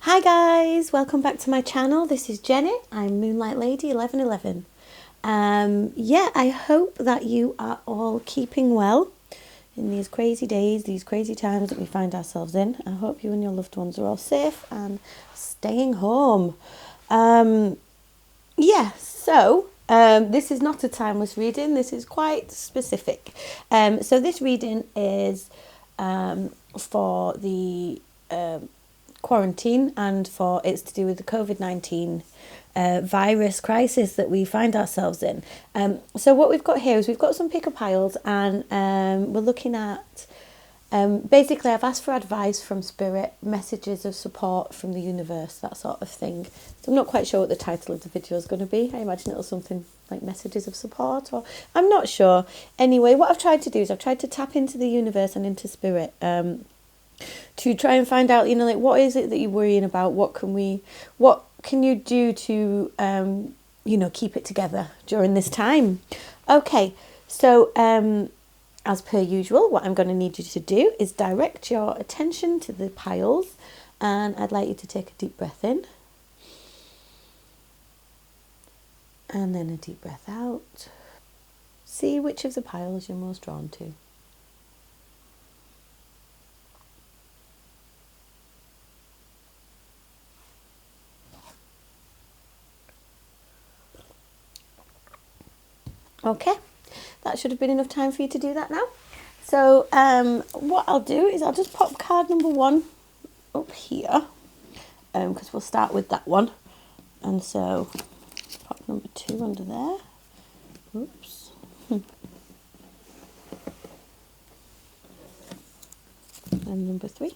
Hi guys, welcome back to my channel. This is Jenny. I'm Moonlight Lady 1111. Yeah, I hope that you are all keeping well in these crazy days, these crazy times that we find ourselves in. I hope you and your loved ones are all safe and staying home. This is not a timeless reading. This is quite specific. So this reading is for the quarantine, and it's to do with the COVID-19 virus crisis that we find ourselves in. So what we've got here is we've got some picker piles, and we're looking at basically I've asked for advice from spirit, messages of support from the universe, that sort of thing. So I'm not quite sure what the title of the video is going to be. I imagine it'll something like messages of support, or I'm not sure. Anyway, what I've tried to do is I've tried to tap into the universe and into spirit to try and find out, like, what is it that you're worrying about? What can you do to, keep it together during this time? Okay, so as per usual, what I'm going to need you to do is direct your attention to the piles, and I'd like you to take a deep breath in and then a deep breath out. See which of the piles you're most drawn to. Okay, that should have been enough time for you to do that now. So what I'll do is I'll just pop card number 1 up here, because we'll start with that one. And so pop number 2 under there. Oops. And number 3.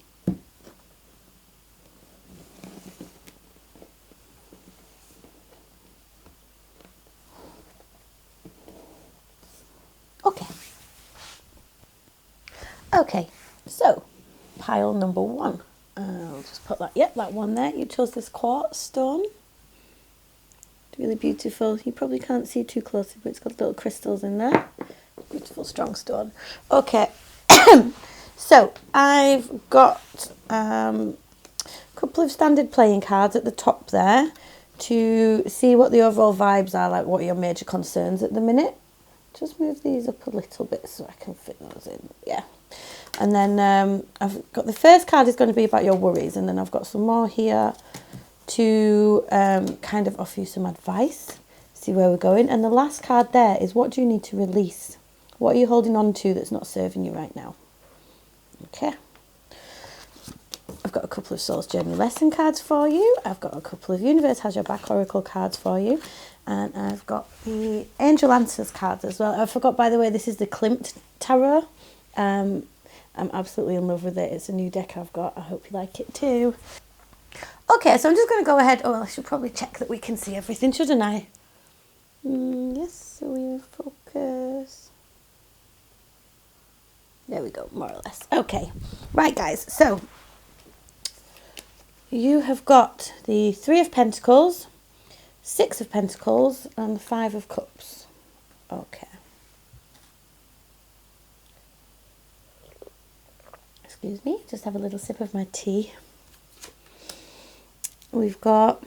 Okay, so pile number 1. I'll just put that, that one there. You chose this quartz stone. It's really beautiful. You probably can't see too closely, but it's got little crystals in there. Beautiful, strong stone. Okay, so I've got a couple of standard playing cards at the top there to see what the overall vibes are, like what are your major concerns at the minute. Just move these up a little bit so I can fit those in. Yeah. And then I've got the first card is going to be about your worries, and then I've got some more here to kind of offer you some advice, see where we're going. And the last card there is, what do you need to release? What are you holding on to that's not serving you right now? Okay. I've got a couple of Soul's Journey lesson cards for you. I've got a couple of Universe Has Your Back Oracle cards for you. And I've got the Angel Answers cards as well. I forgot, by the way, this is the Klimt Tarot. I'm absolutely in love with it. It's a new deck I've got. I hope you like it too. Okay, so I'm just going to go ahead. Oh, I should probably check that we can see everything, shouldn't I? Yes, so we focus. There we go, more or less. Okay, right guys, so you have got the 3 of Pentacles, 6 of Pentacles, and the 5 of Cups. Okay. Excuse me, just have a little sip of my tea. We've got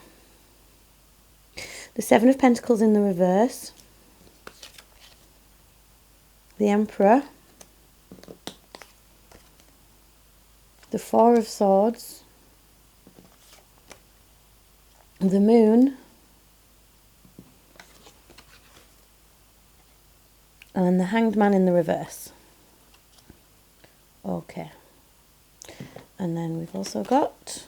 the 7 of Pentacles in the reverse, the Emperor, the 4 of Swords, the Moon, and the Hanged Man in the reverse. Okay. And then we've also got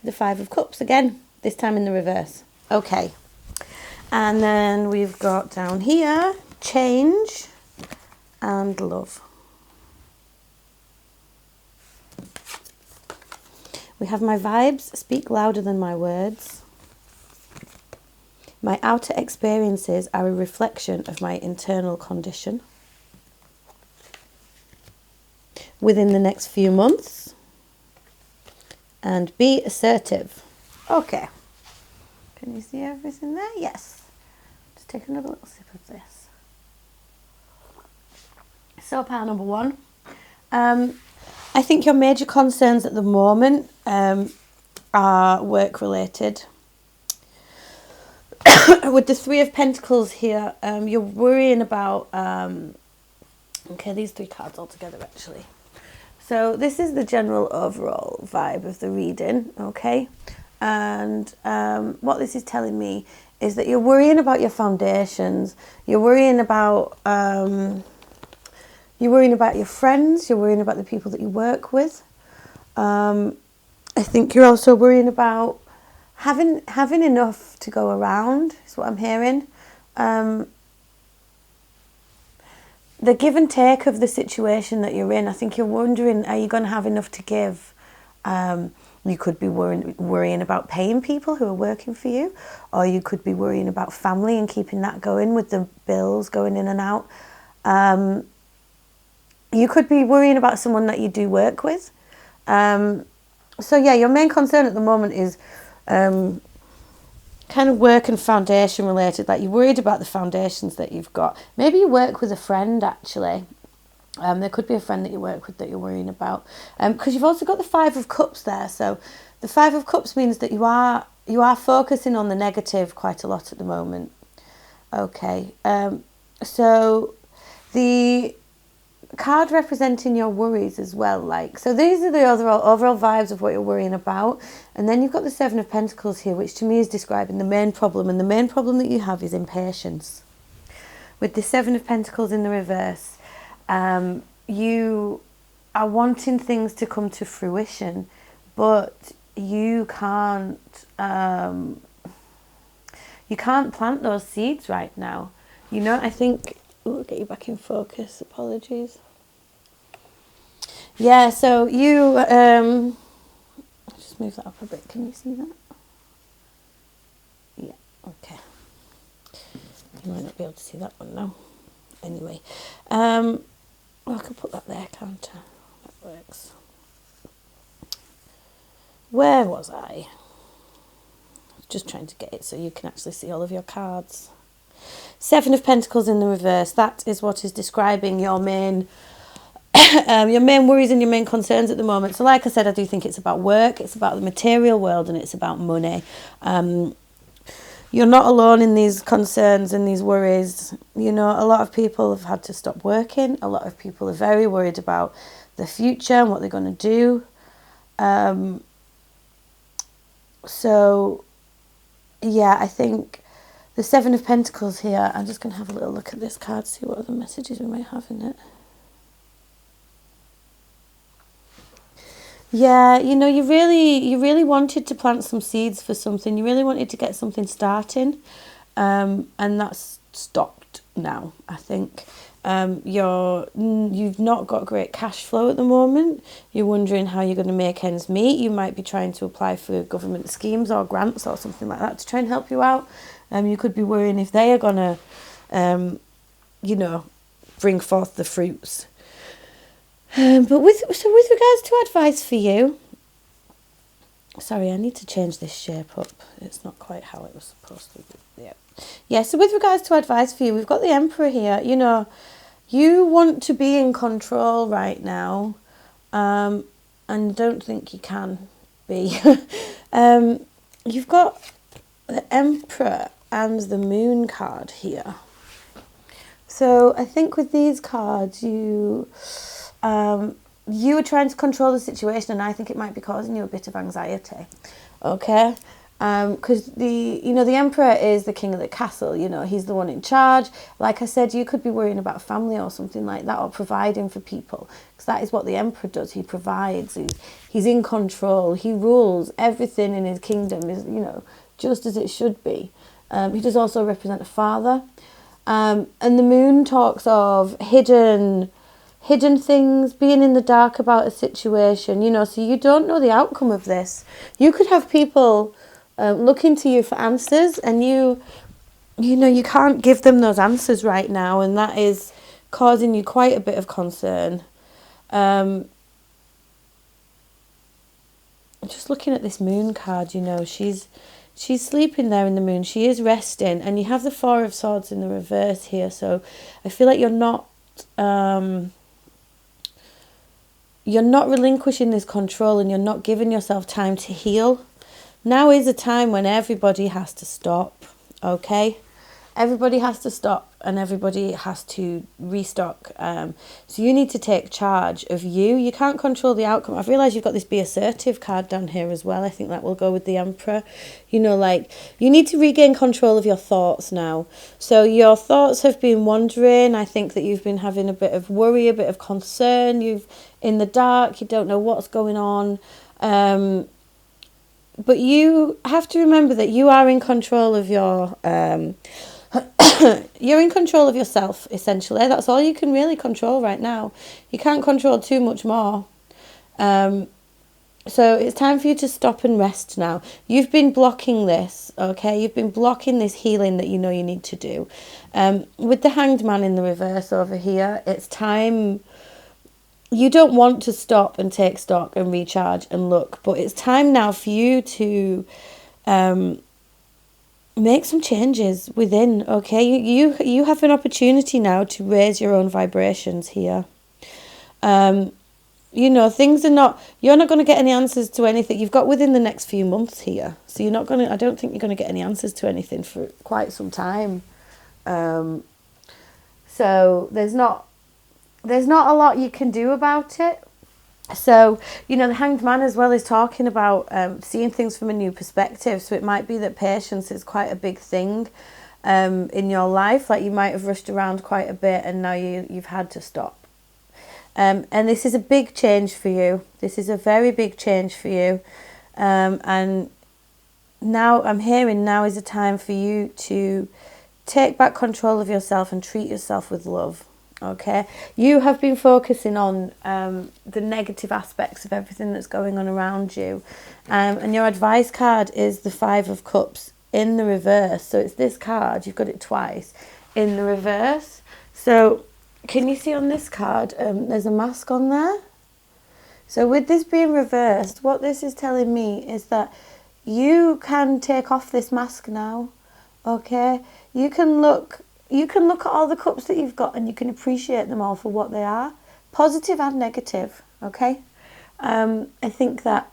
the 5 of Cups again, this time in the reverse. Okay. And then we've got down here, change and love. We have my vibes speak louder than my words. My outer experiences are a reflection of my internal condition. Within the next few months, and be assertive. Okay, can you see everything there? Yes. Just take another little sip of this. So pile number 1, I think your major concerns at the moment are work related. With the Three of Pentacles here, you're worrying about... okay, these 3 cards all together, actually. So this is the general overall vibe of the reading, okay? And what this is telling me is that you're worrying about your foundations. You're worrying about your friends. You're worrying about the people that you work with. I think you're also worrying about having enough to go around, is what I'm hearing. The give and take of the situation that you're in, I think you're wondering, are you going to have enough to give? You could be worrying about paying people who are working for you, or you could be worrying about family and keeping that going with the bills going in and out. You could be worrying about someone that you do work with. So yeah, your main concern at the moment is kind of work and foundation related. Like, you're worried about the foundations that you've got. Maybe you work with a friend, actually. There could be a friend that you work with that you're worrying about. Because you've also got the Five of Cups there. So the Five of Cups means that you are focusing on the negative quite a lot at the moment. Okay. So the card representing your worries as well, like, so these are the overall vibes of what you're worrying about. And then you've got the Seven of Pentacles here, which to me is describing the main problem, and the main problem that you have is impatience. With the Seven of Pentacles in the reverse, you are wanting things to come to fruition, but you can't plant those seeds right now. You know, I think... I'll get you back in focus. Apologies. Yeah, so you... just move that up a bit. Can you see that? Yeah, okay. You might not be able to see that one now. Anyway. Well, I could put that there, can't I? That works. Where was I? Just trying to get it so you can actually see all of your cards. Seven of Pentacles in the reverse. That is what is describing your main worries and your main concerns at the moment. So like I said, I do think it's about work, it's about the material world, and it's about money. You're not alone in these concerns and these worries. You know, a lot of people have had to stop working. A lot of people are very worried about the future and what they're going to do. So, yeah, I think... the Seven of Pentacles here, I'm just going to have a little look at this card, see what other messages we might have in it. Yeah, you know, you really wanted to plant some seeds for something. You really wanted to get something starting, and that's stopped now, I think. You've not got great cash flow at the moment. You're wondering how you're going to make ends meet. You might be trying to apply for government schemes or grants or something like that to try and help you out. You could be worrying if they are going to, you know, bring forth the fruits. But with regards to advice for you... Sorry, I need to change this shape up. It's not quite how it was supposed to be. Yeah, so with regards to advice for you, we've got the Emperor here. You know, you want to be in control right now, and don't think you can be. You've got the Emperor and the Moon card here. So I think with these cards, you are trying to control the situation, and I think it might be causing you a bit of anxiety. Okay? Because the Emperor is the king of the castle. You know, he's the one in charge. Like I said, you could be worrying about family or something like that, or providing for people, because that is what the Emperor does. He provides. He's in control. He rules. Everything in his kingdom is, you know, just as it should be. He does also represent a father. And the Moon talks of hidden things, being in the dark about a situation, you know, so you don't know the outcome of this. You could have people looking to you for answers, and you know, you can't give them those answers right now, and that is causing you quite a bit of concern. Just looking at this Moon card, you know, she's sleeping there in the Moon. She is resting, and you have the Four of Swords in the reverse here. So I feel like you're not you're not relinquishing this control and you're not giving yourself time to heal. Now is a time when everybody has to stop, okay? Everybody has to stop and everybody has to restock. So you need to take charge of you. You can't control the outcome. I've realised you've got this be assertive card down here as well. I think that will go with the Emperor. You know, like, you need to regain control of your thoughts now. So your thoughts have been wandering. I think that you've been having a bit of worry, a bit of concern. You've in the dark. You don't know what's going on. But you have to remember that you are in control of your... you're in control of yourself, essentially. That's all you can really control right now. You can't control too much more. So it's time for you to stop and rest now. You've been blocking this, okay? You've been blocking this healing that you know you need to do. With the Hanged Man in the reverse over here, it's time... You don't want to stop and take stock and recharge and look, but it's time now for you to... make some changes within, okay? You have an opportunity now to raise your own vibrations here. You know, things are not... You're not going to get any answers to anything. You've got within the next few months here. So you're not going to... I don't think you're going to get any answers to anything for quite some time. So there's not a lot you can do about it. So, you know, the Hanged Man as well is talking about seeing things from a new perspective. So it might be that patience is quite a big thing in your life. Like, you might have rushed around quite a bit and now you've had to stop. And this is a big change for you. This is a very big change for you. And now I'm hearing now is a time for you to take back control of yourself and treat yourself with love. Okay, you have been focusing on the negative aspects of everything that's going on around you. And your advice card is the Five of Cups in the reverse. So it's this card, you've got it twice, in the reverse. So can you see on this card, there's a mask on there? So with this being reversed, what this is telling me is that you can take off this mask now, okay? You can look at all the cups that you've got and you can appreciate them all for what they are, positive and negative, okay? I think that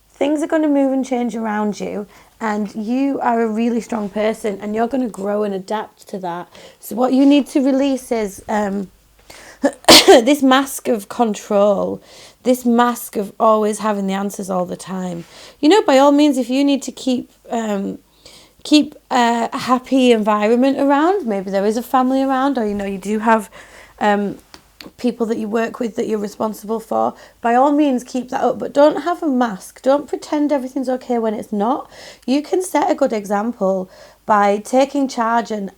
things are going to move and change around you and you are a really strong person and you're going to grow and adapt to that. So what you need to release is this mask of control, this mask of always having the answers all the time. You know, by all means, if you need to keep a happy environment around, maybe there is a family around, or you know you do have people that you work with that you're responsible for, by all means keep that up, but don't have a mask. Don't pretend everything's okay when it's not. You can set a good example by taking charge and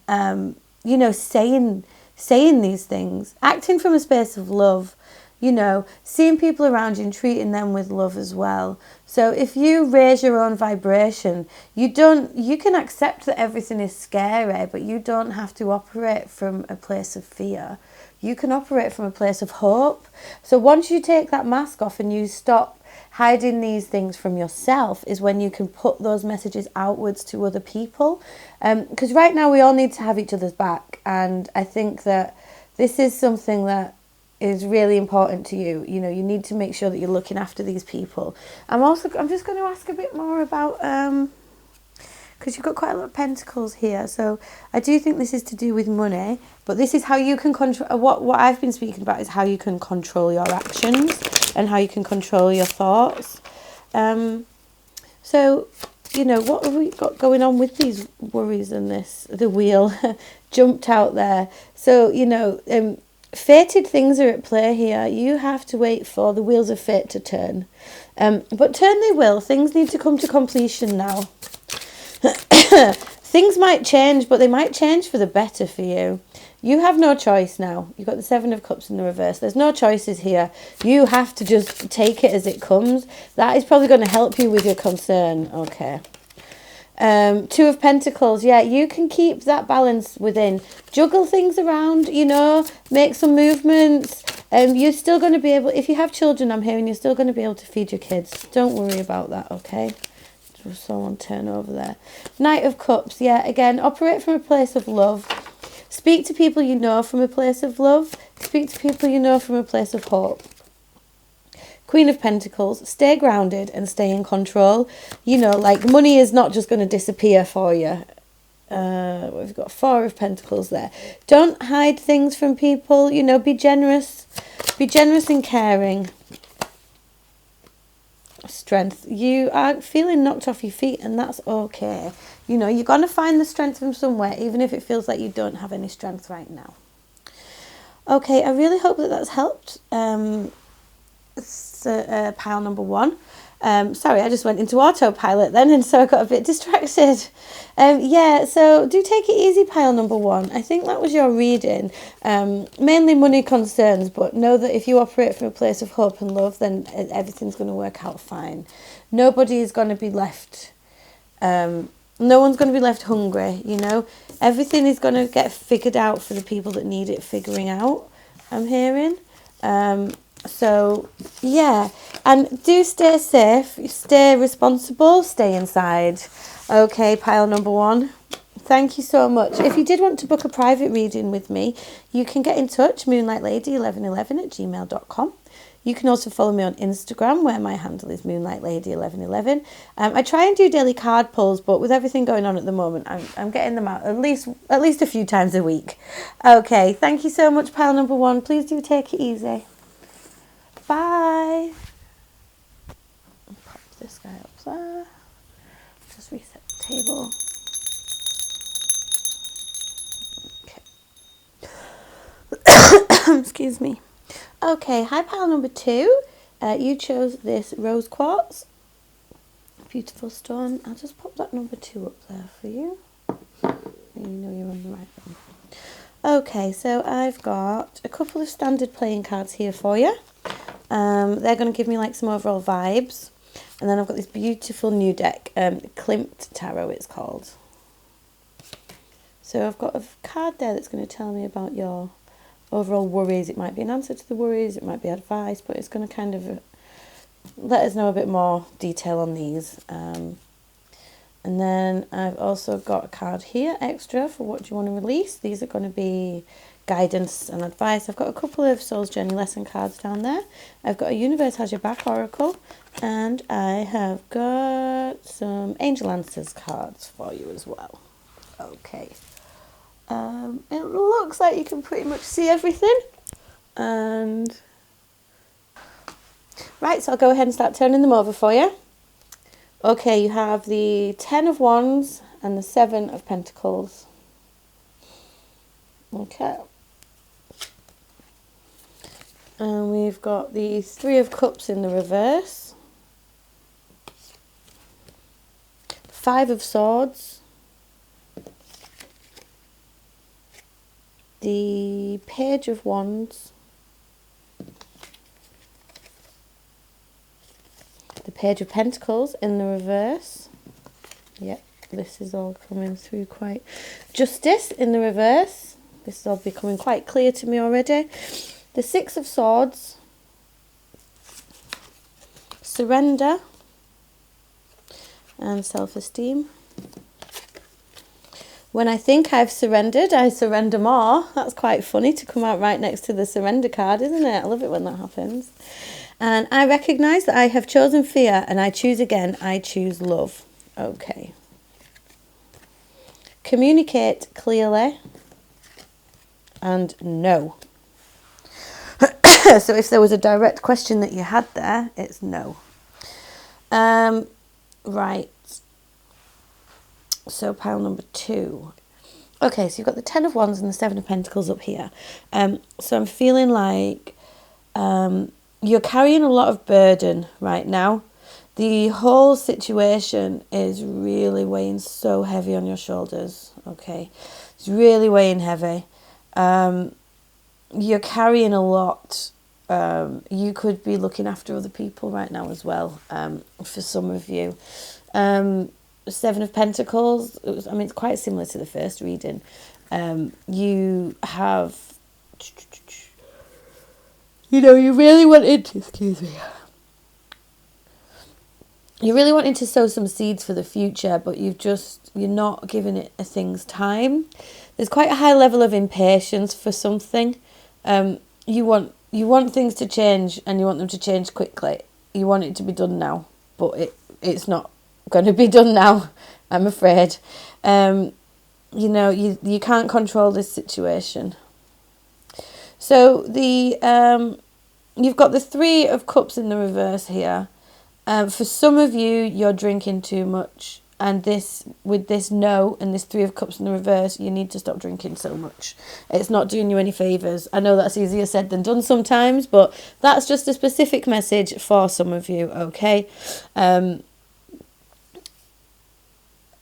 you know, saying these things, acting from a space of love, you know, seeing people around you and treating them with love as well. So if you raise your own vibration, you can accept that everything is scary, but you don't have to operate from a place of fear. You can operate from a place of hope. So once you take that mask off and you stop hiding these things from yourself, is when you can put those messages outwards to other people. Because right now we all need to have each other's back. And I think that this is something that is really important to you. You know, you need to make sure that you're looking after these people. I'm just going to ask a bit more about, because you've got quite a lot of pentacles here. So I do think this is to do with money, but this is how you can control, what I've been speaking about is how you can control your actions and how you can control your thoughts. So, you know, what have we got going on with these worries and this? The wheel jumped out there. So, you know, fated things are at play here. You have to wait for the wheels of fate to turn. But turn they will. Things need to come to completion now. Things might change, but they might change for the better for you. You have no choice now. You've got the Seven of Cups in the reverse. There's no choices here. You have to just take it as it comes. That is probably going to help you with your concern. Okay. Two of Pentacles. Yeah, you can keep that balance within. Juggle things around, you know, make some movements. You're still going to be able, if you have children, I'm hearing, you're still going to be able to feed your kids. Don't worry about that, okay? Someone turn over there. Knight of Cups. Yeah, again, operate from a place of love. Speak to people you know from a place of love. Speak to people you know from a place of hope. Queen of Pentacles, stay grounded and stay in control. You know, like money is not just going to disappear for you. We've got Four of Pentacles there. Don't hide things from people, you know, be generous. Be generous and caring. Strength. You are feeling knocked off your feet and that's okay. You know, you're going to find the strength from somewhere, even if it feels like you don't have any strength right now. Okay, I really hope that that's helped. Pile number one. Sorry, I just went into autopilot then, and so I got a bit distracted. Yeah, so do take it easy, pile number one. I think that was your reading. Mainly money concerns, but know that if you operate from a place of hope and love, then everything's going to work out fine. Nobody is going to be left... no one's going to be left hungry, you know. Everything is going to get figured out for the people that need it figuring out, I'm hearing. So, yeah. And do stay safe, stay responsible, stay inside. Okay, pile number one. Thank you so much. If you did want to book a private reading with me, you can get in touch, moonlightlady1111@gmail.com. You can also follow me on Instagram, where my handle is moonlightlady1111. I try and do daily card pulls, but with everything going on at the moment, I'm getting them out at least a few times a week. Okay, thank you so much, pile number one. Please do take it easy. Bye. Pop this guy up there. Just reset the table. Okay. Excuse me. Okay, hi pile number two. You chose this rose quartz. Beautiful stone. I'll just pop that number two up there for you. You know you're on the right one. Okay, so I've got a couple of standard playing cards here for you. They're going to give me like some overall vibes. And then I've got this beautiful new deck, Klimt Tarot it's called. So I've got a card there that's going to tell me about your overall worries. It might be an answer to the worries, it might be advice, but it's going to kind of let us know a bit more detail on these. And then I've also got a card here extra for what do you want to release. These are going to be guidance and advice. I've got a couple of Soul's Journey lesson cards down there. I've got a Universe Has Your Back Oracle, and I have got some Angel Answers cards for you as well. Okay. It looks like you can pretty much see everything. And right, so I'll go ahead and start turning them over for you. Okay, you have the 10 of Wands and the 7 of Pentacles. Okay. And we've got the 3 of Cups in the reverse. 5 of Swords. The Page of Wands. The Page of Pentacles in the reverse. Yep, this is all coming through quite. Justice in the reverse. This is all becoming quite clear to me already. The 6 of Swords. Surrender. And self-esteem. When I think I've surrendered, I surrender more. That's quite funny to come out right next to the surrender card, isn't it? I love it when that happens. And I recognise that I have chosen fear and I choose again. I choose love. Okay. Communicate clearly. And no. So if there was a direct question that you had there, it's no. Right. So pile number 2. Okay, so you've got the 10 of Wands and the 7 of Pentacles up here. So I'm feeling like you're carrying a lot of burden right now. The whole situation is really weighing so heavy on your shoulders. Okay, it's really weighing heavy. You're carrying a lot. You could be looking after other people right now as well, for some of you. 7 of Pentacles, it's quite similar to the first reading. You have, you really wanted, excuse me. You're really wanting to sow some seeds for the future, but you're not giving it a thing's time. There's quite a high level of impatience for something. You want you want things to change and you want them to change quickly. You want it to be done now, but it's not going to be done now, I'm afraid. You know, you can't control this situation. So you've got the Three of Cups in the reverse here. For some of you, you're drinking too much. And with this no and this Three of Cups in the reverse, you need to stop drinking so much. It's not doing you any favours. I know that's easier said than done sometimes, but that's just a specific message for some of you, okay?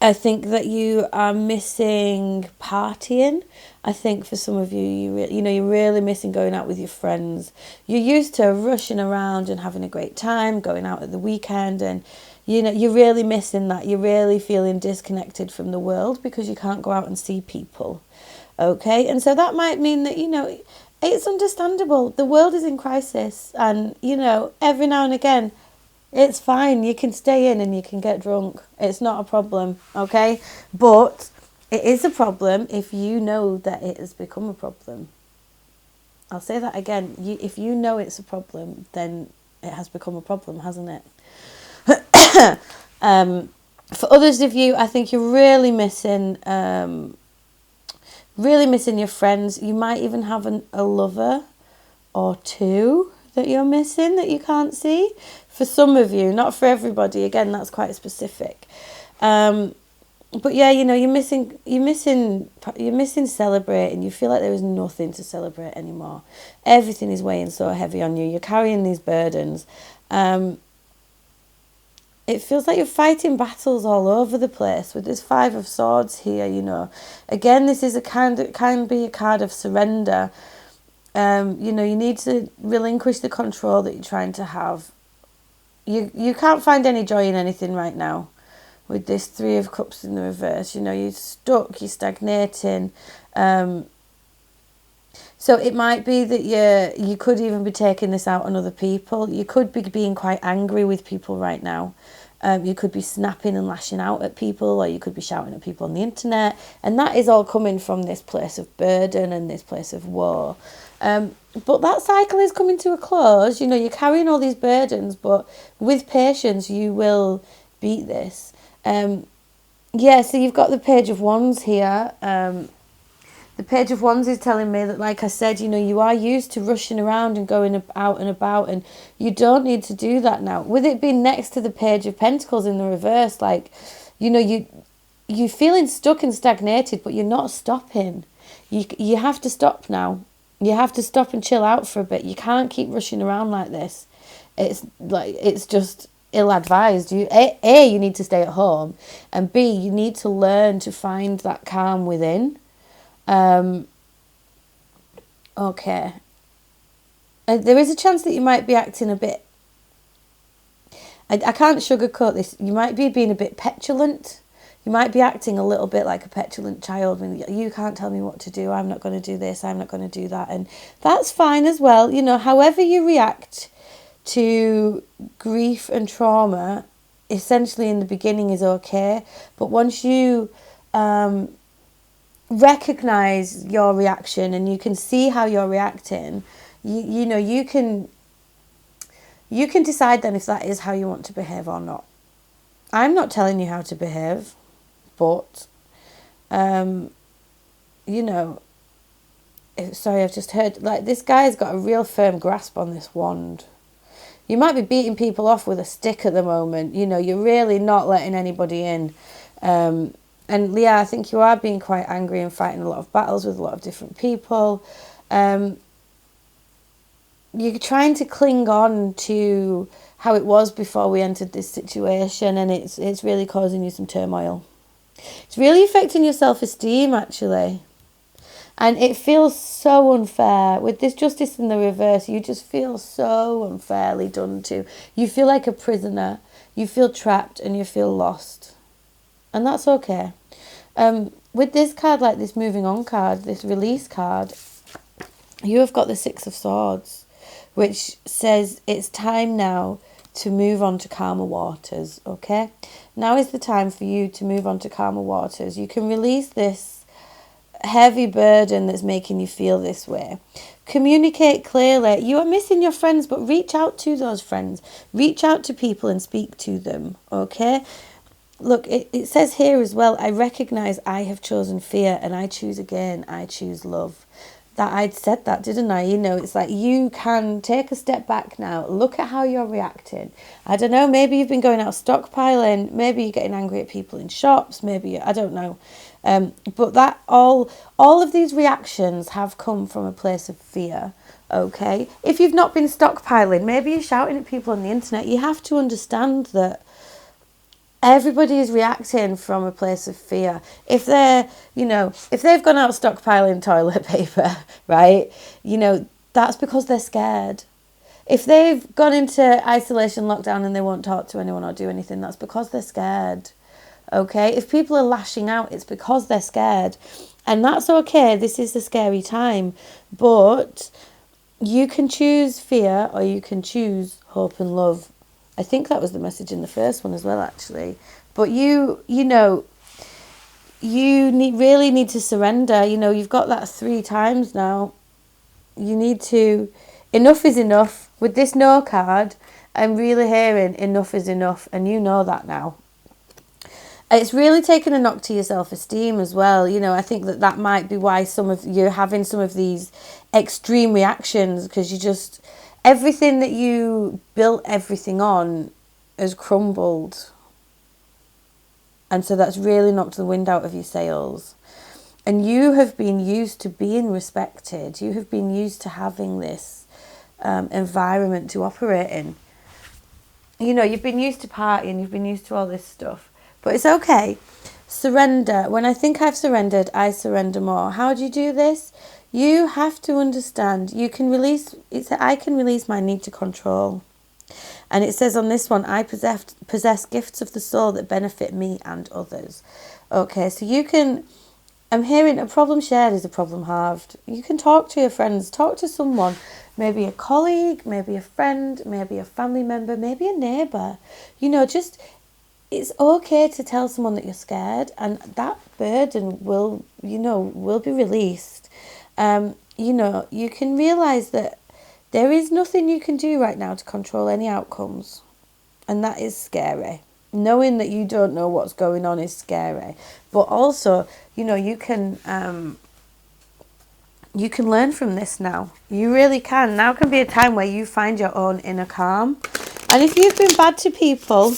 I think that you are missing partying. I think for some of you, you're really missing going out with your friends. You're used to rushing around and having a great time, going out at the weekend, and you're really missing that. You're really feeling disconnected from the world because you can't go out and see people. Okay, and so that might mean that, it's understandable. The world is in crisis, and, every now and again, it's fine. You can stay in and you can get drunk. It's not a problem, okay? But it is a problem if you know that it has become a problem. I'll say that again. If you know it's a problem, then it has become a problem, hasn't it? For others of you, I think you're really missing your friends. You might even have a lover or two that you're missing that you can't see. For some of you, not for everybody. Again, that's quite specific. But yeah, you're missing celebrating. You feel like there is nothing to celebrate anymore. Everything is weighing so heavy on you. You're carrying these burdens. It feels like you're fighting battles all over the place with this Five of Swords here, Again, this is can be a card of surrender. You need to relinquish the control that you're trying to have. You can't find any joy in anything right now with this Three of Cups in the reverse. You're stuck, you're stagnating. So it might be that you could even be taking this out on other people. You could be being quite angry with people right now. You could be snapping and lashing out at people, or you could be shouting at people on the internet. And that is all coming from this place of burden and this place of woe. But that cycle is coming to a close. You're carrying all these burdens, but with patience, you will beat this. So you've got the Page of Wands here. The Page of Wands is telling me that, like I said, you are used to rushing around and going out and about, and you don't need to do that now. With it being next to the Page of Pentacles in the reverse, you're feeling stuck and stagnated, but you're not stopping. You have to stop now. You have to stop and chill out for a bit. You can't keep rushing around like this. It's just ill-advised. You need to stay at home, and B, you need to learn to find that calm within. Okay. There is a chance that you might be acting a bit... I can't sugarcoat this. You might be being a bit petulant. You might be acting a little bit like a petulant child. I mean, you can't tell me what to do. I'm not going to do this. I'm not going to do that. And that's fine as well. However you react to grief and trauma, essentially in the beginning is okay. But once you recognize your reaction and you can see how you're reacting, you can decide then if that is how you want to behave or not. I'm not telling you how to behave. But, sorry, I've just heard, this guy's got a real firm grasp on this wand. You might be beating people off with a stick at the moment. You're really not letting anybody in. And, yeah, I think you are being quite angry and fighting a lot of battles with a lot of different people. You're trying to cling on to how it was before we entered this situation, and it's really causing you some turmoil. It's really affecting your self-esteem, actually. And it feels so unfair. With this Justice in the reverse, you just feel so unfairly done to. You feel like a prisoner. You feel trapped and you feel lost. And that's okay. With this card, like this moving on card, this release card, you have got the Six of Swords, which says it's time now to move on to calmer waters, okay? Now is the time for you to move on to calmer waters. You can release this heavy burden that's making you feel this way. Communicate clearly. You are missing your friends, but reach out to those friends. Reach out to people and speak to them, okay? Look, it says here as well, I recognise I have chosen fear and I choose again, I choose love. That I'd said that, didn't I? You know, it's like you can take a step back now. Look at how you're reacting. I don't know, maybe you've been going out stockpiling. Maybe you're getting angry at people in shops. Maybe, I don't know. But that all of these reactions have come from a place of fear, okay? If you've not been stockpiling, maybe you're shouting at people on the internet. You have to understand that everybody is reacting from a place of fear. If they're, if they've gone out stockpiling toilet paper, right, that's because they're scared. If they've gone into isolation, lockdown, and they won't talk to anyone or do anything, that's because they're scared. Okay? If people are lashing out, it's because they're scared. And that's okay. This is a scary time. But you can choose fear or you can choose hope and love. I think that was the message in the first one as well, actually. But you really need to surrender. You've got that 3 times now. You need to, enough is enough. With this no card, I'm really hearing enough is enough. And you know that now. It's really taken a knock to your self-esteem as well. I think that might be why you're having some of these extreme reactions, because everything that you built everything on has crumbled. And so that's really knocked the wind out of your sails. And you have been used to being respected. You have been used to having this environment to operate in. You've been used to partying. You've been used to all this stuff. But it's okay. Surrender. When I think I've surrendered, I surrender more. How do you do this? You have to understand. I can release my need to control. And it says on this one, I possess gifts of the soul that benefit me and others. Okay, so I'm hearing a problem shared is a problem halved. You can talk to your friends, talk to someone, maybe a colleague, maybe a friend, maybe a family member, maybe a neighbour. It's okay to tell someone that you're scared, and that burden will be released. You can realise that there is nothing you can do right now to control any outcomes. And that is scary. Knowing that you don't know what's going on is scary. But also, you can learn from this now. You really can. Now can be a time where you find your own inner calm. And if you've been bad to people,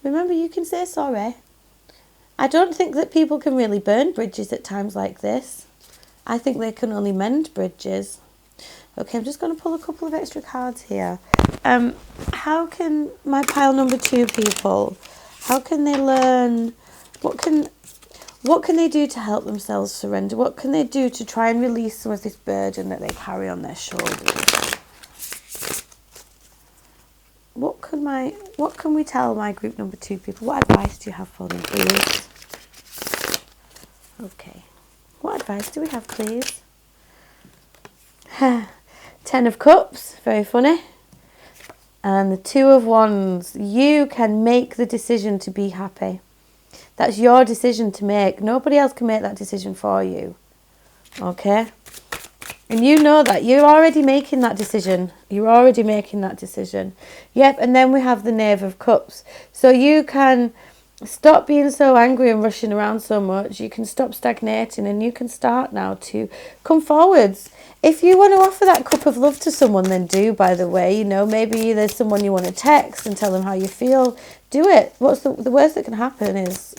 remember, you can say sorry. I don't think that people can really burn bridges at times like this. I think they can only mend bridges. Okay, I'm just going to pull a couple of extra cards here. How can my pile number 2 people, how can they learn, what can they do to help themselves surrender? What can they do to try and release some of this burden that they carry on their shoulders? What can we tell my group number 2 people? What advice do you have for them, please? Okay. What advice do we have, please? 10 of Cups, very funny. And the 2 of Wands. You can make the decision to be happy. That's your decision to make. Nobody else can make that decision for you. Okay? And you know that. You're already making that decision. You're already making that decision. Yep, and then we have the Knave of Cups. So you can stop being so angry and rushing around so much. You can stop stagnating and you can start now to come forwards. If you want to offer that cup of love to someone, then do, by the way. Maybe there's someone you want to text and tell them how you feel. Do it. What's the worst that can happen is,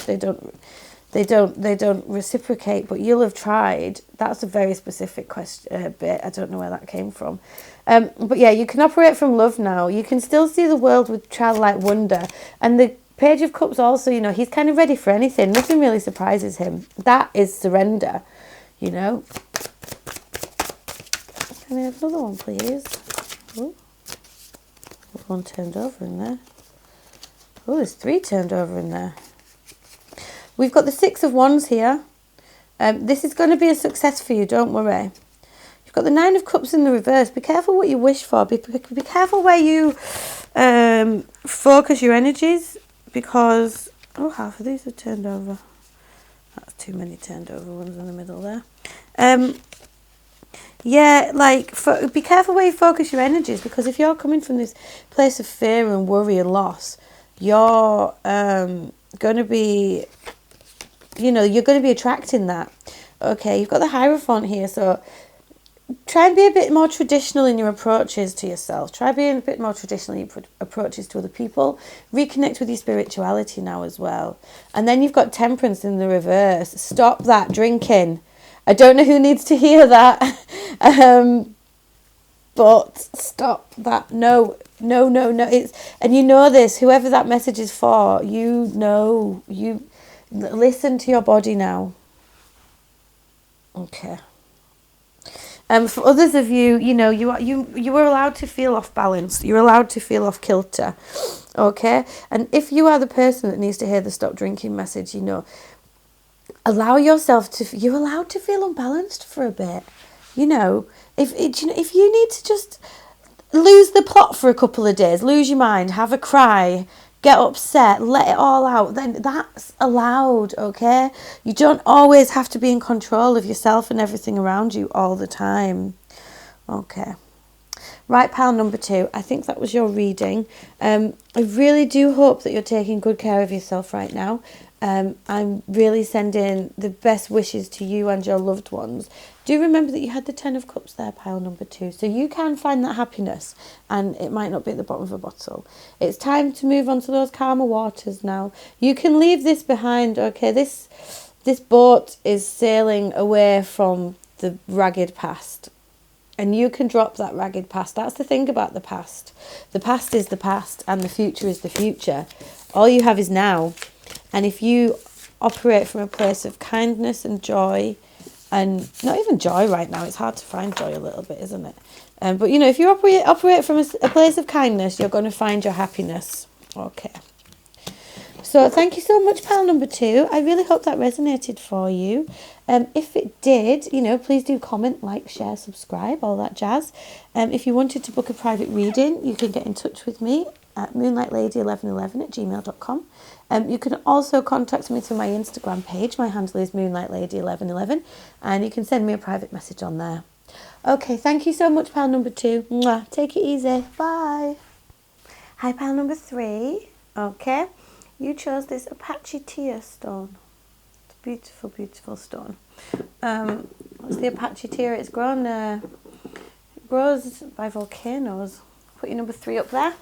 they don't reciprocate, but you'll have tried. That's a very specific question bit. I don't know where that came from. But yeah, you can operate from love now. You can still see the world with childlike wonder. And the Page of Cups also, he's kind of ready for anything. Nothing really surprises him. That is surrender, Can we have another one, please? Oh, one turned over in there. Oh, there's 3 turned over in there. We've got the 6 of Wands here. This is going to be a success for you, don't worry. You've got the 9 of Cups in the reverse. Be careful what you wish for. Be careful where you focus your energies, because... Oh, half of these are turned over. That's too many turned over ones in the middle there. Yeah, like, be careful where you focus your energies, because if you're coming from this place of fear and worry and loss, you're going to be, you're going to be attracting that. Okay, you've got the Hierophant here, so try and be a bit more traditional in your approaches to yourself. Try being a bit more traditional in your approaches to other people. Reconnect with your spirituality now as well. And then you've got Temperance in the reverse. Stop that drinking. I don't know who needs to hear that, but stop that. No. And you know this, whoever that message is for, you listen to your body now. Okay. For others of you, you were allowed to feel off balance. You're allowed to feel off kilter. Okay? And if you are the person that needs to hear the stop drinking message, allow yourself you're allowed to feel unbalanced for a bit. If you need to just lose the plot for a couple of days, lose your mind, have a cry, get upset, let it all out, then that's allowed, okay? You don't always have to be in control of yourself and everything around you all the time. Okay. Right, pile number 2. I think that was your reading. I really do hope that you're taking good care of yourself right now. I'm really sending the best wishes to you and your loved ones. Do remember that you had the 10 of Cups there, pile number 2. So you can find that happiness, and it might not be at the bottom of a bottle. It's time to move on to those calmer waters now. You can leave this behind, okay? This boat is sailing away from the ragged past. And you can drop that ragged past. That's the thing about the past. The past is the past, and the future is the future. All you have is now. And if you operate from a place of kindness and joy, and not even joy right now, it's hard to find joy a little bit, isn't it? But if you operate from a place of kindness, you're going to find your happiness. Okay. So thank you so much, pile number 2. I really hope that resonated for you. If it did, please do comment, like, share, subscribe, all that jazz. If you wanted to book a private reading, you can get in touch with me at moonlightlady1111@gmail.com. You can also contact me through my Instagram page. My handle is moonlightlady1111, and you can send me a private message on there. Okay, thank you so much, pile number 2. Mwah. Take it easy. Bye. Hi, pile number 3. Okay. You chose this Apache tear stone. It's a beautiful, beautiful stone. It's the Apache tear. It grows by volcanoes. Put your number 3 up there.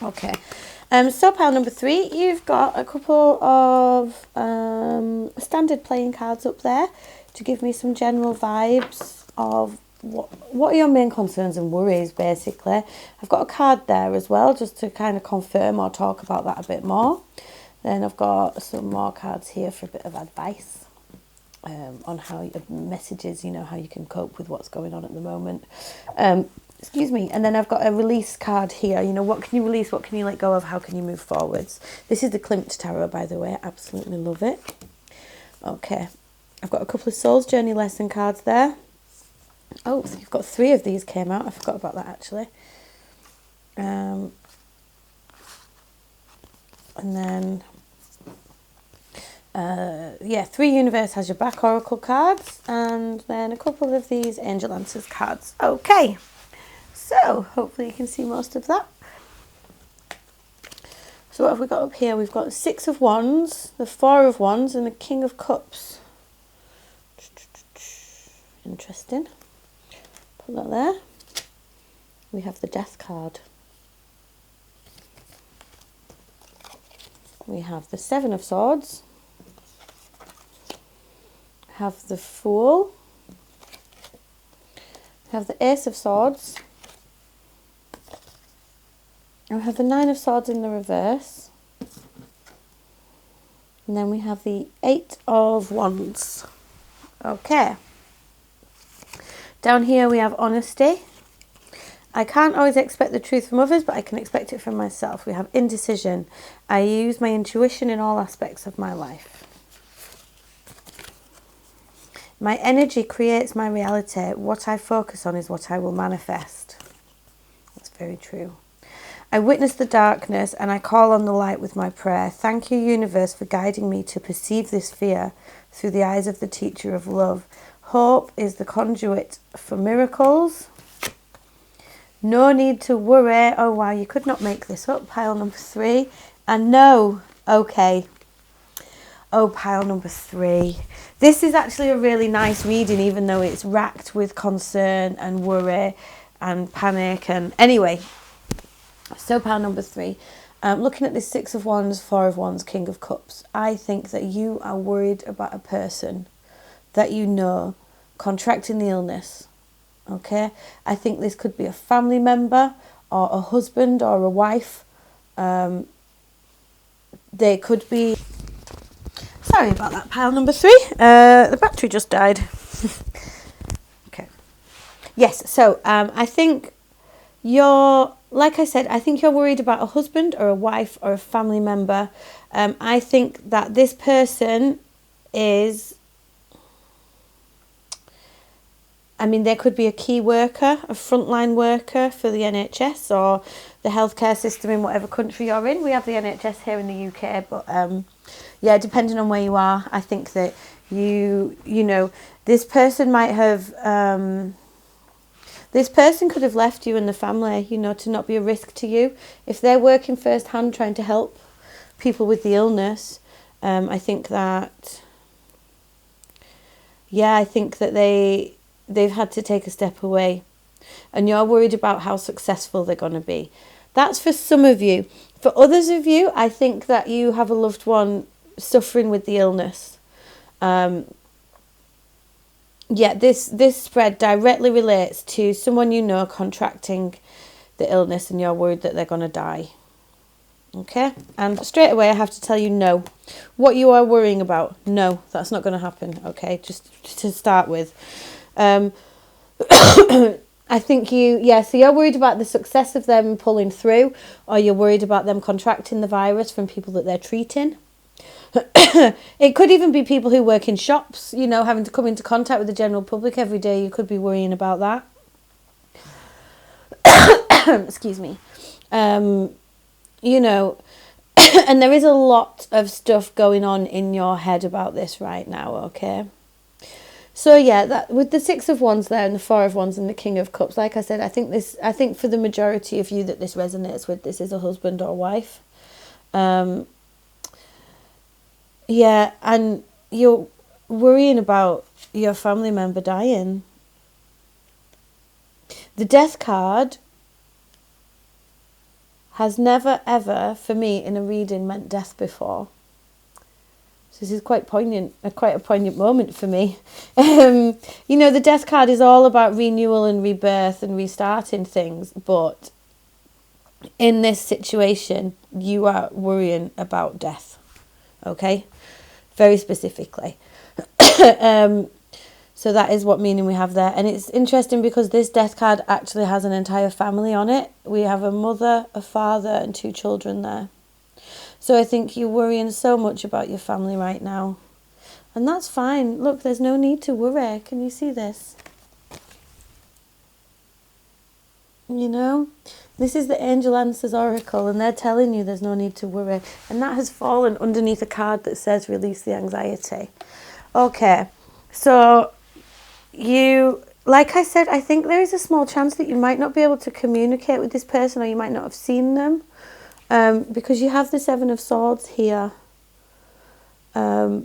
Okay. So pile number 3, you've got a couple of standard playing cards up there to give me some general vibes of what are your main concerns and worries, basically. I've got a card there as well, just to kind of confirm or talk about that a bit more. Then I've got some more cards here for a bit of advice on how messages, how you can cope with what's going on at the moment. Excuse me. And then I've got a release card here. What can you release? What can you let go of? How can you move forwards? This is the Klimt Tarot, by the way. I absolutely love it. Okay. I've got a couple of Soul's Journey lesson cards there. Oh, so you've got 3 of these came out. I forgot about that, actually. And then, 3 Universe Has Your Back Oracle cards. And then a couple of these Angel Answers cards. Okay. So, hopefully you can see most of that. So what have we got up here? We've got 6 of Wands, the 4 of Wands, and the King of Cups. Interesting. Put that there. We have the Death card. We have the 7 of Swords. We have the Fool. We have the Ace of Swords. And we have the 9 of Swords in the reverse. And then we have the 8 of Wands. Okay. Down here we have Honesty. I can't always expect the truth from others, but I can expect it from myself. We have Indecision. I use my intuition in all aspects of my life. My energy creates my reality. What I focus on is what I will manifest. That's very true. I witness the darkness and I call on the light with my prayer. Thank you, universe, for guiding me to perceive this fear through the eyes of the teacher of love. Hope is the conduit for miracles. No need to worry. Oh, wow, you could not make this up. Pile number 3. And no, okay. Oh, pile number 3. This is actually a really nice reading, even though it's racked with concern and worry and panic. And anyway, so pile number 3. Looking at this 6 of Wands, 4 of Wands, King of Cups. I think that you are worried about a person that you know contracting the illness. Okay, I think this could be a family member or a husband or a wife. They could be... Sorry about that, pile number 3. The battery just died. Okay. Yes, so I think like I said, I think you're worried about a husband or a wife or a family member. I think that this person is... I mean, there could be a key worker, a frontline worker for the NHS or the healthcare system in whatever country you're in. We have the NHS here in the UK, but yeah, depending on where you are, I think that you know, this person might have, this person could have left you and the family, you know, to not be a risk to you. If they're working firsthand trying to help people with the illness, I think that, yeah, I think that they've had to take a step away, and you're worried about how successful they're going to be. That's for some of you. For others of you, I think that you have a loved one suffering with the illness. Yeah, this spread directly relates to someone you know contracting the illness, and you're worried that they're going to die. Okay, and straight away I have to tell you no. What you are worrying about, no, that's not going to happen. Okay, just to start with. I think so you're worried about the success of them pulling through, or you're worried about them contracting the virus from people that they're treating. It could even be people who work in shops, you know, having to come into contact with the general public every day. You could be worrying about that. Excuse me. You know, and there is a lot of stuff going on in your head about this right now, okay? So yeah, that with the 6 of Wands there and the 4 of Wands and the King of Cups, like I said, I think for the majority of you that this resonates with, this is a husband or wife. Yeah, and you're worrying about your family member dying. The Death card has never ever, for me, in a reading, meant death before. So this is quite a poignant moment for me. You know, the Death card is all about renewal and rebirth and restarting things, but in this situation, you are worrying about death, okay? Very specifically. So that is what meaning we have there. And it's interesting because this Death card actually has an entire family on it. We have a mother, a father, and 2 children there. So I think you're worrying so much about your family right now. And that's fine. Look, there's no need to worry. Can you see this? You know? This is the Angel Answers Oracle, and they're telling you there's no need to worry. And that has fallen underneath a card that says release the anxiety. Okay. So like I said, I think there is a small chance that you might not be able to communicate with this person, or you might not have seen them. Because you have the 7 of Swords here. I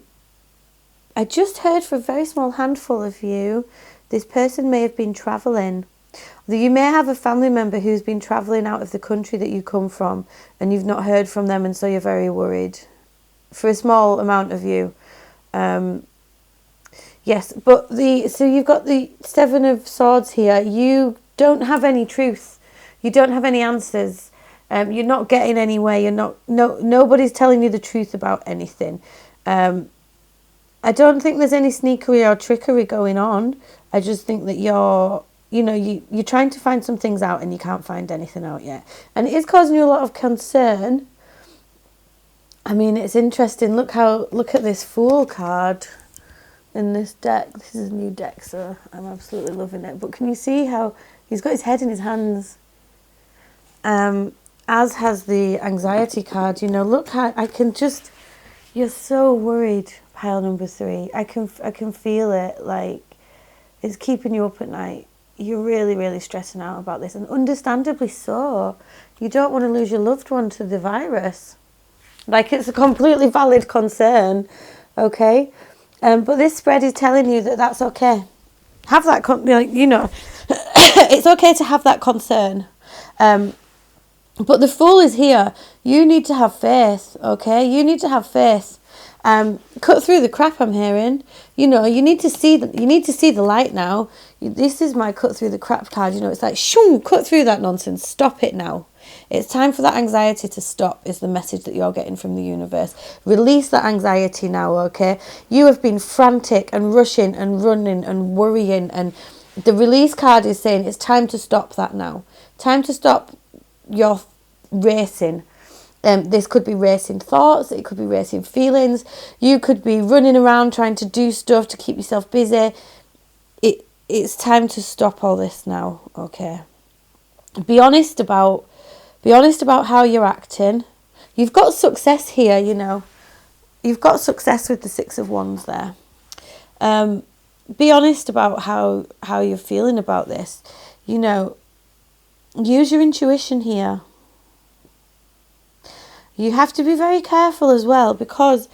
just heard for a very small handful of you, this person may have been travelling. You may have a family member who's been travelling out of the country that you come from, and you've not heard from them, and so you're very worried. For a small amount of you. Yes, but so you've got the 7 of Swords here. You don't have any truth. You don't have any answers. You're not getting anywhere. Nobody's telling you the truth about anything. I don't think there's any sneakery or trickery going on. I just think that you're trying to find some things out and you can't find anything out yet. And it is causing you a lot of concern. I mean, it's interesting. Look at this Fool card in this deck. This is a new deck, so I'm absolutely loving it. But can you see how he's got his head in his hands? as has the anxiety card. You know, look how I can just, you're so worried, pile number 3. I can feel it, like it's keeping you up at night. You're really, really stressing out about this, and understandably so. You don't want to lose your loved one to the virus. Like, it's a completely valid concern, okay? But this spread is telling you that that's okay. Have that, it's okay to have that concern. But the Fool is here. You need to have faith, okay? You need to have faith. Cut through the crap I'm hearing. You know, you need to see the light now. This is my cut through the crap card. You know, it's like, shoo, cut through that nonsense. Stop it now. It's time for that anxiety to stop, is the message that you're getting from the universe. Release that anxiety now, okay? You have been frantic and rushing and running and worrying, and the release card is saying it's time to stop that now. Time to stop your racing. This could be racing thoughts, it could be racing feelings. You could be running around trying to do stuff to keep yourself busy. It's time to stop all this now, okay? Be honest about how you're acting. You've got success here, you know. You've got success with the 6 of Wands there. Be honest about how you're feeling about this. You know, use your intuition here. You have to be very careful as well, because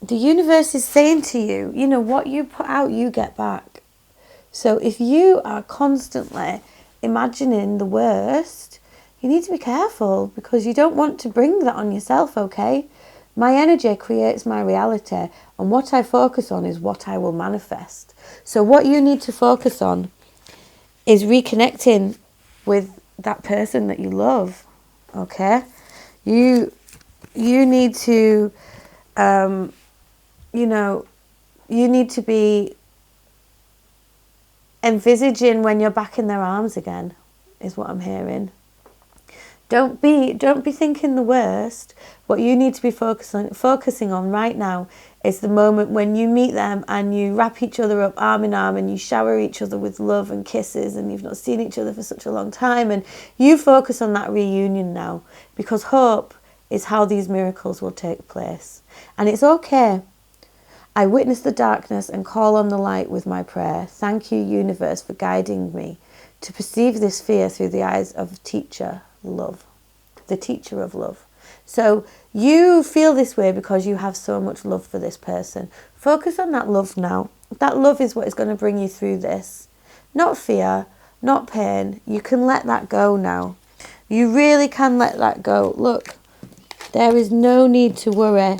the universe is saying to you, you know, what you put out, you get back. So if you are constantly imagining the worst, you need to be careful, because you don't want to bring that on yourself, okay? My energy creates my reality, and what I focus on is what I will manifest. So what you need to focus on is reconnecting with that person that you love, okay? You need to, you need to be envisaging when you're back in their arms again, is what I'm hearing. Don't be thinking the worst. What you need to be focusing on right now is the moment when you meet them and you wrap each other up arm in arm and you shower each other with love and kisses, and you've not seen each other for such a long time, and you focus on that reunion now, because hope is how these miracles will take place. And it's okay. I witness the darkness and call on the light with my prayer. Thank you, universe, for guiding me to perceive this fear through the eyes of teacher love, the teacher of love. So you feel this way because you have so much love for this person. Focus on that love now. That love is what is going to bring you through this. Not fear, not pain. You can let that go now. You really can let that go. Look, there is no need to worry.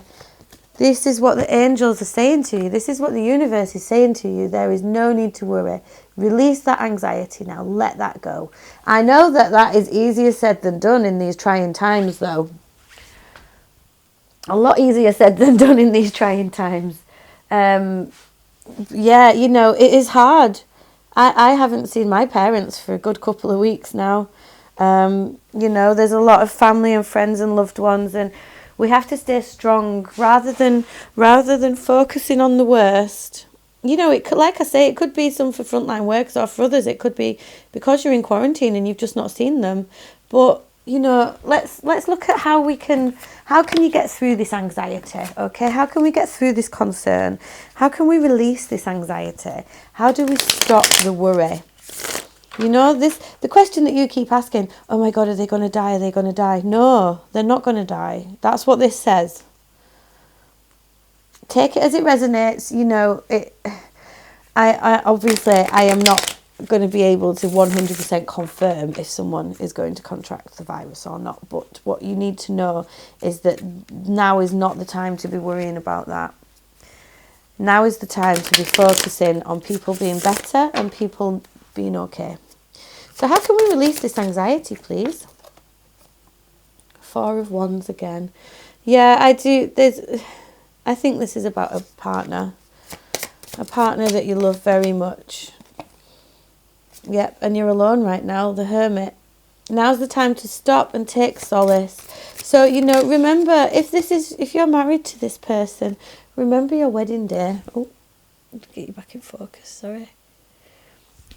This is what the angels are saying to you. This is what the universe is saying to you. There is no need to worry. Release that anxiety now. Let that go. I know that is easier said than done in these trying times, though. A lot easier said than done in these trying times. Yeah, you know, it is hard. I haven't seen my parents for a good couple of weeks now. You know, there's a lot of family and friends and loved ones, and we have to stay strong rather than focusing on the worst. You know, it could, like I say, it could be some for frontline workers, or for others it could be because you're in quarantine and you've just not seen them. But you know, let's look at how can you get through this anxiety, okay? How can we get through this concern? How can we release this anxiety? How do we stop the worry? You know, the question that you keep asking, oh my God, are they going to die? Are they going to die? No, they're not going to die. That's what this says. Take it as it resonates. You know, I obviously, I am not going to be able to 100% confirm if someone is going to contract the virus or not. But what you need to know is that now is not the time to be worrying about that. Now is the time to be focusing on people being better and people being okay. So how can we release this anxiety, please? 4 of Wands again. Yeah, I do. I think this is about a partner that you love very much. Yep, and you're alone right now, the Hermit. Now's the time to stop and take solace. So, you know, remember, if you're married to this person, remember your wedding day. Oh, get you back in focus, sorry.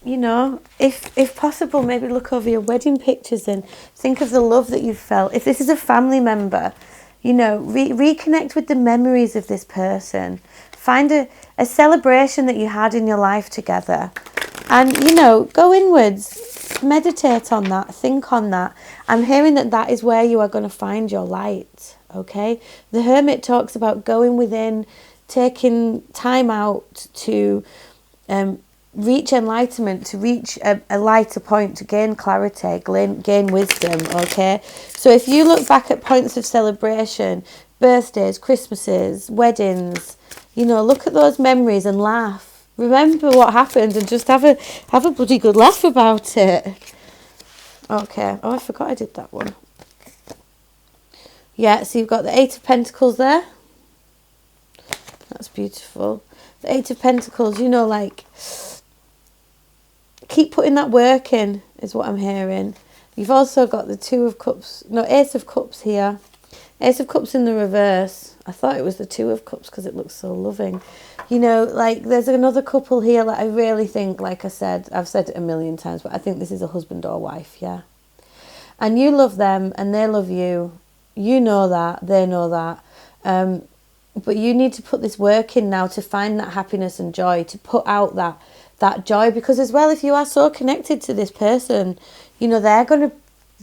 you know, if possible, maybe look over your wedding pictures and think of the love that you've felt. If this is a family member, you know, reconnect with the memories of this person. Find a celebration that you had in your life together. And, you know, go inwards, meditate on that, think on that. I'm hearing that that is where you are going to find your light, okay? The Hermit talks about going within, taking time out to reach enlightenment, to reach a lighter point, to gain clarity, gain wisdom, okay? So if you look back at points of celebration, birthdays, Christmases, weddings, you know, look at those memories and laugh. Remember what happened and just have a bloody good laugh about it. Okay. Oh, I forgot I did that one. Yeah, so you've got the Eight of Pentacles there. That's beautiful. The Eight of Pentacles, you know, like, keep putting that work in, is what I'm hearing. You've also got the Two of Cups, no, Ace of Cups here. Ace of Cups in the reverse. I thought it was the Two of Cups because it looks so loving. You know, like, there's another couple here that I really think, like I said, I've said it a million times, but I think this is a husband or wife, yeah. And you love them and they love you. You know that, they know that. But you need to put this work in now to find that happiness and joy, to put out that joy. Because as well, if you are so connected to this person, you know, they're going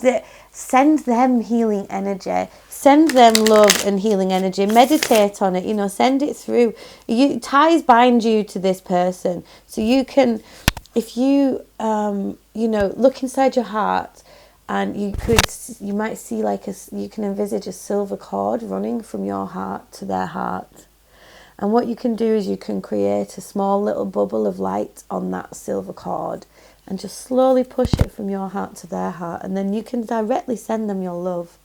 to send them healing energy. Send them love and healing energy. Meditate on it, you know, send it through. Ties bind you to this person. So you can, if you, you know, look inside your heart, and you might see you can envisage a silver cord running from your heart to their heart. And what you can do is you can create a small little bubble of light on that silver cord and just slowly push it from your heart to their heart. And then you can directly send them your love.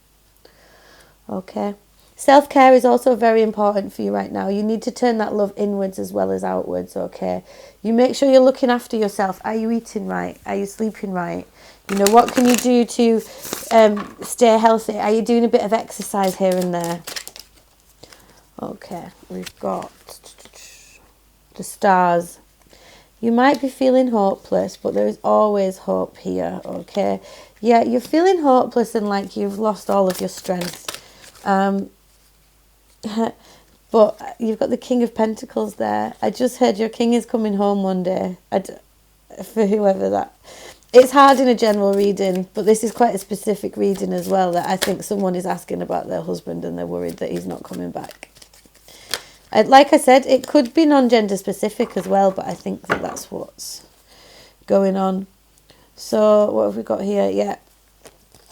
Okay. Self-care is also very important for you right now. You need to turn that love inwards as well as outwards, okay? You make sure you're looking after yourself. Are you eating right? Are you sleeping right? You know, what can you do to stay healthy? Are you doing a bit of exercise here and there? Okay, we've got the stars. You might be feeling hopeless, but there is always hope here, okay? Yeah, you're feeling hopeless and like you've lost all of your strength. But you've got the King of Pentacles there. I just heard your king is coming home one day. For whoever that... It's hard in a general reading, but this is quite a specific reading as well, that I think someone is asking about their husband and they're worried that he's not coming back. Like I said, it could be non-gender specific as well, but I think that that's what's going on. So what have we got here? Yeah.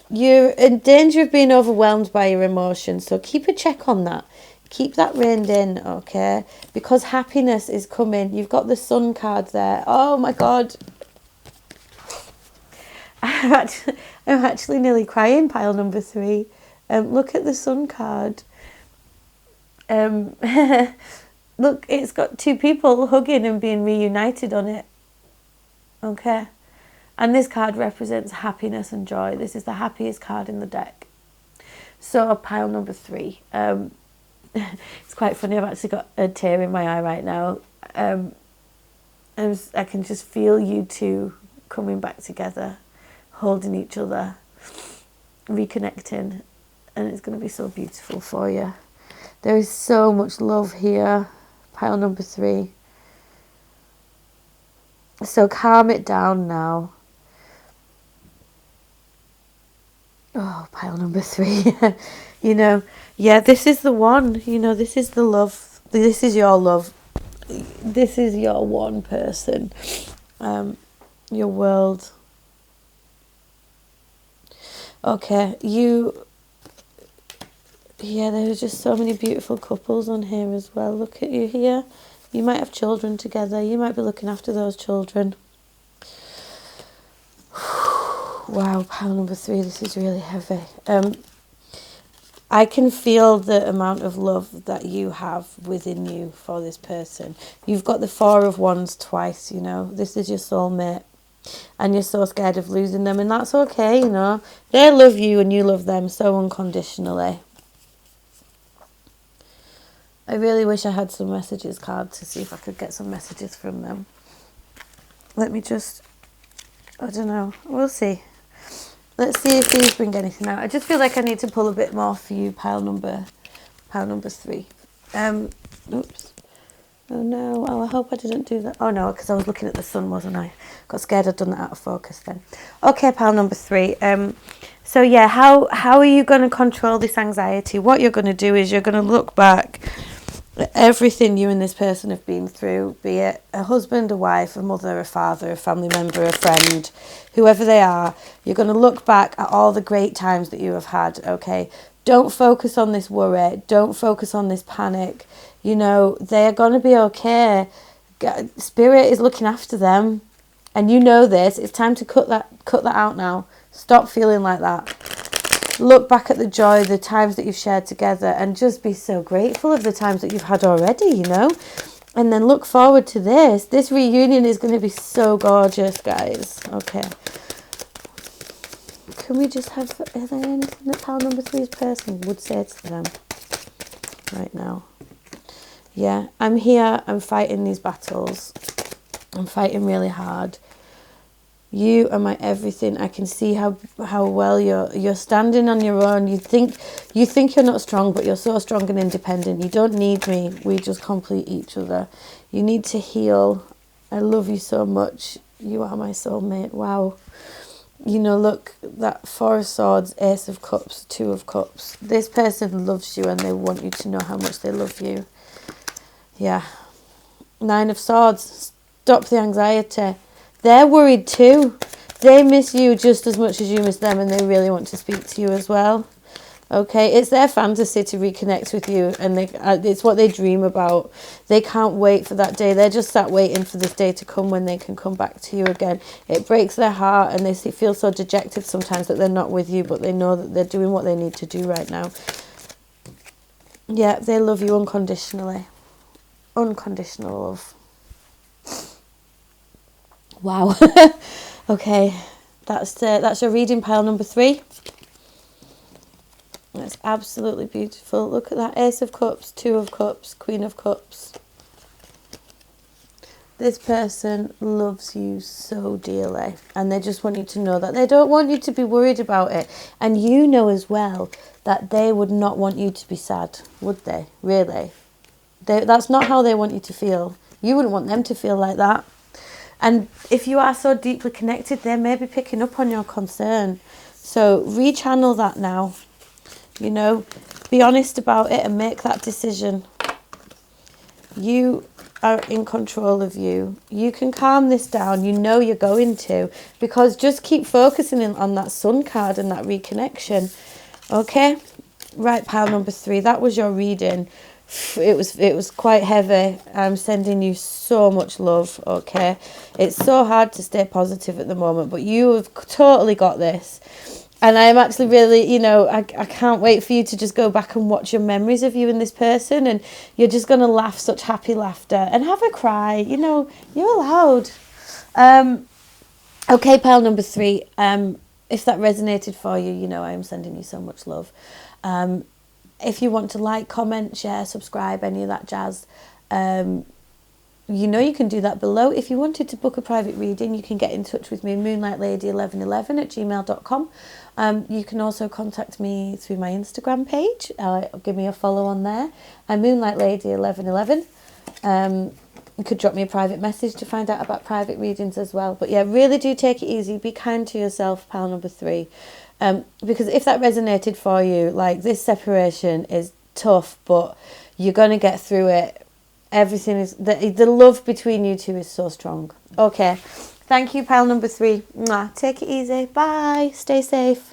You're in danger of being overwhelmed by your emotions, so keep a check on that. Keep that reined in, okay? Because happiness is coming. You've got the Sun card there. Oh my God. I'm actually nearly crying, pile number 3. Look at the Sun card. Look, it's got 2 people hugging and being reunited on it. Okay. And this card represents happiness and joy. This is the happiest card in the deck. So pile number 3. It's quite funny. I've actually got a tear in my eye right now. And I can just feel you two coming back together, holding each other, reconnecting, and it's going to be so beautiful for you. There is so much love here. Pile number 3. So calm it down now. Oh, pile number 3. You know, yeah, this is the one. You know, this is the love. This is your love. This is your one person. Your world. Okay, yeah, there's just so many beautiful couples on here as well. Look at you here. You might have children together. You might be looking after those children. Wow, pile number 3, this is really heavy. I can feel the amount of love that you have within you for this person. You've got the 4 of Wands twice, you know. This is your soulmate. And you're so scared of losing them. And that's okay, you know. They love you and you love them so unconditionally. I really wish I had some messages card to see if I could get some messages from them. Let me just I don't know. We'll see. Let's see if these bring anything out. I just feel like I need to pull a bit more for you, pile number 3. Oops. Oh no. Oh, I hope I didn't do that. Oh no, because I was looking at the sun, wasn't I? Got scared I'd done that out of focus then. Okay, pile number 3. So yeah, how are you going to control this anxiety? What you're going to do is you're going to look back at everything you and this person have been through, be it a husband, a wife, a mother, a father, a family member, a friend, whoever they are. You're going to look back at all the great times that you have had, okay? Don't focus on this worry. Don't focus on this panic. You know, they're going to be okay. Spirit is looking after them. And you know this. It's time to cut that out now. Stop feeling like that. Look back at the joy, the times that you've shared together, and just be so grateful of the times that you've had already, you know? And then look forward to this. This reunion is going to be so gorgeous, guys. Okay. Can we just have... Is there anything that pile number 3's person would say to them right now? Yeah, I'm here. I'm fighting these battles. I'm fighting really hard. You are my everything. I can see how well you're standing on your own. You think you're not strong, but you're so strong and independent. You don't need me. We just complete each other. You need to heal. I love you so much. You are my soulmate. Wow. You know, look, that 4 of Swords, Ace of Cups, 2 of Cups. This person loves you and they want you to know how much they love you. Yeah. 9 of Swords. Stop the anxiety. They're worried too. They miss you just as much as you miss them, and they really want to speak to you as well. Okay, it's their fantasy to reconnect with you, and it's what they dream about. They can't wait for that day. They're just sat waiting for this day to come when they can come back to you again. It breaks their heart, and they feel so dejected sometimes that they're not with you, but they know that they're doing what they need to do right now. Yeah, they love you unconditionally. Unconditional love. Wow. Okay, that's your reading, pile number 3. That's absolutely beautiful. Look at that. Ace of Cups, 2 of Cups, Queen of Cups. This person loves you so dearly, and they just want you to know that. They don't want you to be worried about it. And you know as well that they would not want you to be sad, would they? Really? That's not how they want you to feel. You wouldn't want them to feel like that. And if you are so deeply connected, they may be picking up on your concern. So rechannel that now. You know, be honest about it and make that decision. You are in control of you. You can calm this down. You know you're going to. Because just keep focusing on that Sun card and that reconnection. Okay? Right, pile number 3. That was your reading. It was quite heavy. I'm sending you so much love, okay? It's so hard to stay positive at the moment, but you have totally got this. And I'm actually really, you know, I can't wait for you to just go back and watch your memories of you and this person, and you're just going to laugh such happy laughter and have a cry. You know, you're allowed. Okay, pile number 3. If that resonated for you, you know I am sending you so much love. If you want to like, comment, share, subscribe, any of that jazz, you know you can do that below. If you wanted to book a private reading, you can get in touch with me, moonlightlady1111@gmail.com. You can also contact me through my Instagram page. Give me a follow on there. I'm moonlightlady1111. You could drop me a private message to find out about private readings as well. But yeah, really do take it easy. Be kind to yourself, pile number 3. Because if that resonated for you, like, this separation is tough, but you're going to get through it. Everything is, the love between you two is so strong. Okay. Thank you, pile number 3. Mwah. Take it easy. Bye. Stay safe.